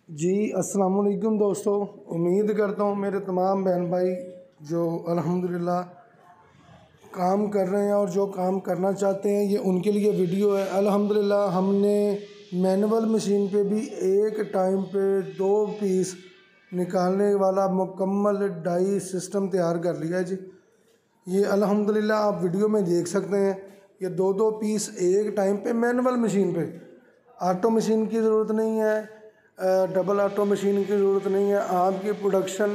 जी अस्सलाम वालेकुम दोस्तों, उम्मीद करता हूँ मेरे तमाम बहन भाई जो अल्हम्दुलिल्लाह काम कर रहे हैं और जो काम करना चाहते हैं ये उनके लिए वीडियो है। अल्हम्दुलिल्लाह हमने मैनुअल मशीन पे भी एक टाइम पे 2 पीस निकालने वाला मुकम्मल डाई सिस्टम तैयार कर लिया है जी। ये अल्हम्दुलिल्लाह आप वीडियो में देख सकते हैं। ये 2 पीस एक टाइम पे मैनुअल मशीन पे, ऑटो मशीन की ज़रूरत नहीं है, डबल ऑटो मशीन की ज़रूरत नहीं है। आपकी प्रोडक्शन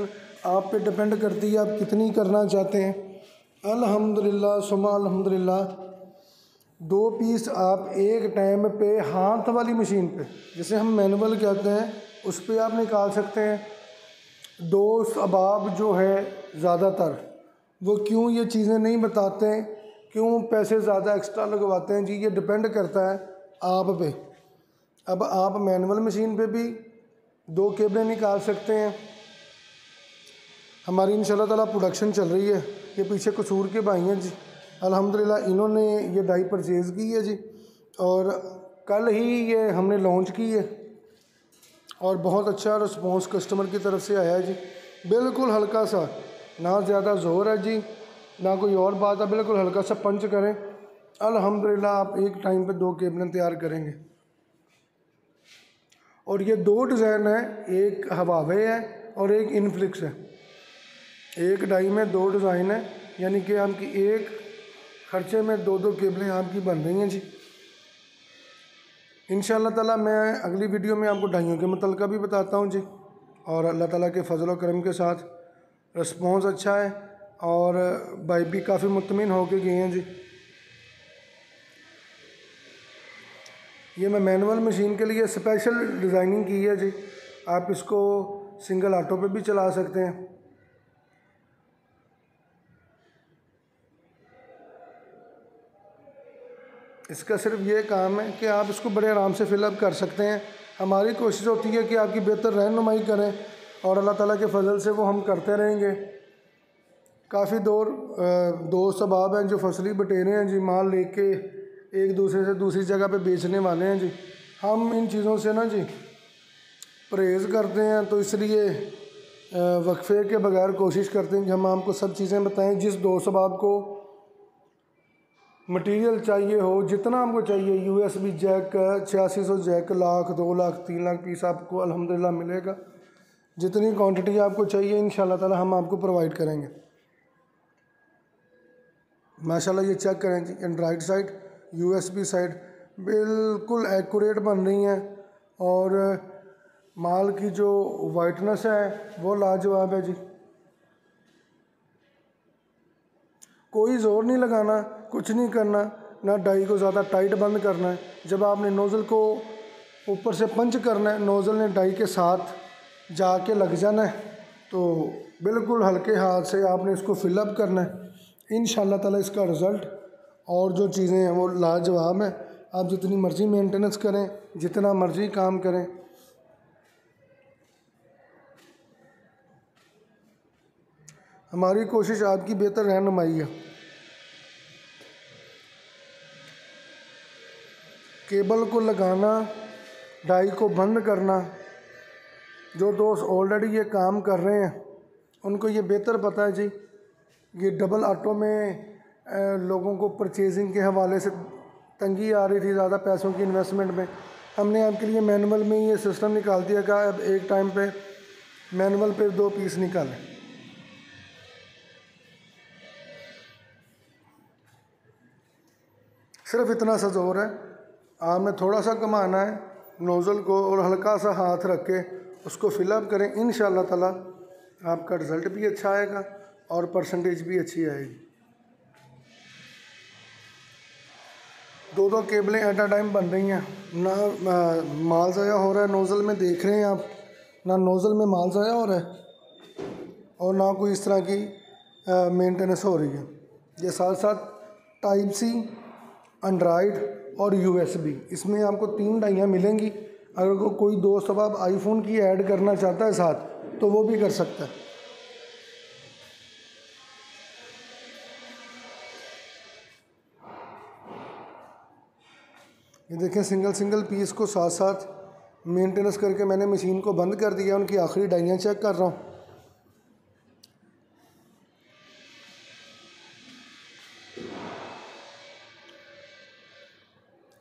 आप पे डिपेंड करती है आप कितनी करना चाहते हैं। अल्हम्दुलिल्लाह सुम्मा अल्हम्दुलिल्लाह 2 पीस आप एक टाइम पे हाथ वाली मशीन पे, जिसे हम मैनुअल कहते हैं, उस पर आप निकाल सकते हैं। दोस्त अहबाब जो है ज़्यादातर वो क्यों ये चीज़ें नहीं बताते हैं, क्यों पैसे ज़्यादा एक्स्ट्रा लगवाते हैं जी, ये डिपेंड करता है आप पे। अब आप मैनुअल मशीन पे भी 2 केबलें निकाल सकते हैं। हमारी इंशाल्लाह ताला प्रोडक्शन चल रही है। ये पीछे कसूर के भाई हैं जी, अल्हम्दुलिल्लाह इन्होंने ये डाई परचेज़ की है जी, और कल ही ये हमने लॉन्च की है और बहुत अच्छा रिस्पांस कस्टमर की तरफ से आया है जी। बिल्कुल हल्का सा, ना ज़्यादा ज़ोर है जी, ना कोई और बात है, बिल्कुल हल्का सा पंच करें, अल्हम्दुलिल्लाह आप एक टाइम पे 2 केबलें तैयार करेंगे। और ये 2 डिज़ाइन है, एक हवावे है और एक इनफ्लिक्स है। एक डाई में 2 डिज़ाइन है, यानी कि आपकी एक खर्चे में 2 केबलें आपकी बन रही हैं जी। इंशाअल्लाह ताला मैं अगली वीडियो में आपको डाइयों के मुतल्लिक़ भी बताता हूँ जी। और अल्लाह ताला के फजल व करम के साथ रिस्पॉन्स अच्छा है और भाई भी काफ़ी मुतमिन होके गए हैं जी। ये मैं मैनुअल मशीन के लिए स्पेशल डिज़ाइनिंग की है जी। आप इसको सिंगल ऑटो पे भी चला सकते हैं। इसका सिर्फ ये काम है कि आप इसको बड़े आराम से फिलअप कर सकते हैं। हमारी कोशिश होती है कि आपकी बेहतर रहनुमाई करें और अल्लाह ताला के फजल से वो हम करते रहेंगे। काफ़ी दोस्त अहबाब हैं जो फसली बटेरे हैं जी, माल लेके एक दूसरे से दूसरी जगह पे बेचने वाले हैं जी। हम इन चीज़ों से ना जी परहेज़ करते हैं, तो इसलिए वक्फे के बगैर कोशिश करते हैं कि हम आपको सब चीज़ें बताएं। जिस दोस्त अहबाब को मटेरियल चाहिए हो, जितना हमको चाहिए, USB जैक 8600 जैक, 1,00,000, 2,00,000, 3,00,000 पीस आपको अल्हम्दुलिल्लाह मिलेगा। जितनी क्वांटिटी आपको चाहिए इंशाल्लाह ताला हम आपको प्रोवाइड करेंगे। माशाल्लाह ये चेक करें जी, एंड्राइड साइड, USB साइड बिल्कुल एक्यूरेट बन रही हैं और माल की जो वाइटनेस है वो लाजवाब है जी। कोई ज़ोर नहीं लगाना, कुछ नहीं करना, ना डाई को ज़्यादा टाइट बंद करना है। जब आपने नोज़ल को ऊपर से पंच करना है, नोज़ल ने डाई के साथ जाके लग जाना है, तो बिल्कुल हल्के हाथ से आपने इसको फिलअप करना है। इंशाल्लाह ताला इसका रिज़ल्ट और जो चीज़ें हैं वो लाजवाब हैं। आप जितनी मर्ज़ी मेंटेनेंस करें, जितना मर्ज़ी काम करें, हमारी कोशिश आपकी बेहतर रहनुमाई है। केबल को लगाना, डाई को बंद करना, जो दोस्त ऑलरेडी ये काम कर रहे हैं उनको ये बेहतर पता है जी। ये डबल ऑटो में लोगों को परचेजिंग के हवाले से तंगी आ रही थी ज़्यादा पैसों की इन्वेस्टमेंट में। हमने आपके लिए मैनुअल में ये सिस्टम निकाल दिया कि अब एक टाइम पे मैनुअल पे 2 पीस निकालें। सिर्फ इतना सा ज़ोर है, आपने थोड़ा सा कमाना है नोज़ल को और हल्का सा हाथ रख के उसको फिलअप करें। इंशाअल्लाह ताला आपका रिज़ल्ट भी अच्छा आएगा और परसेंटेज भी अच्छी आएगी। 2 केबलें एट अ टाइम बन रही हैं, ना माल ज़ाया हो रहा है नोज़ल में, देख रहे हैं आप, ना नोज़ल में माल ज़ाया हो रहा है और ना कोई इस तरह की मेंटेनेंस हो रही है। ये साथ साथ टाइप सी, एंड्राइड और USB, इसमें आपको 3 डाइयाँ मिलेंगी। अगर कोई दोस्त अब आईफोन की ऐड करना चाहता है साथ, तो वो भी कर सकता है। ये देखें, सिंगल सिंगल पीस को साथ साथ मेंटेनेंस करके मैंने मशीन को बंद कर दिया। उनकी आखिरी डाइयाँ चेक कर रहा हूँ।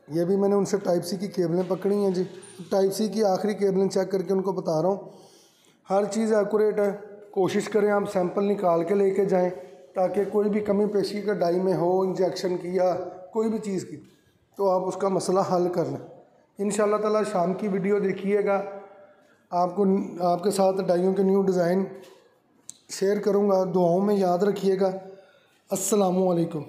ये भी मैंने उनसे टाइप सी की केबलें पकड़ी हैं जी। टाइप सी की आखिरी केबलें चेक करके उनको बता रहा हूँ। हर चीज़ एक्यूरेट है। कोशिश करें आप सैंपल निकाल के लेके जाएं ताकि कोई भी कमी पेशी का डाई में हो, इंजेक्शन की या कोई भी चीज़ की, तो आप उसका मसला हल कर लें। इंशाल्लाह ताला शाम की वीडियो देखिएगा। आपको आपके साथ डाइयों के न्यू डिज़ाइन शेयर करूँगा। दुआओं में याद रखिएगा। अस्सलामु अलैकुम।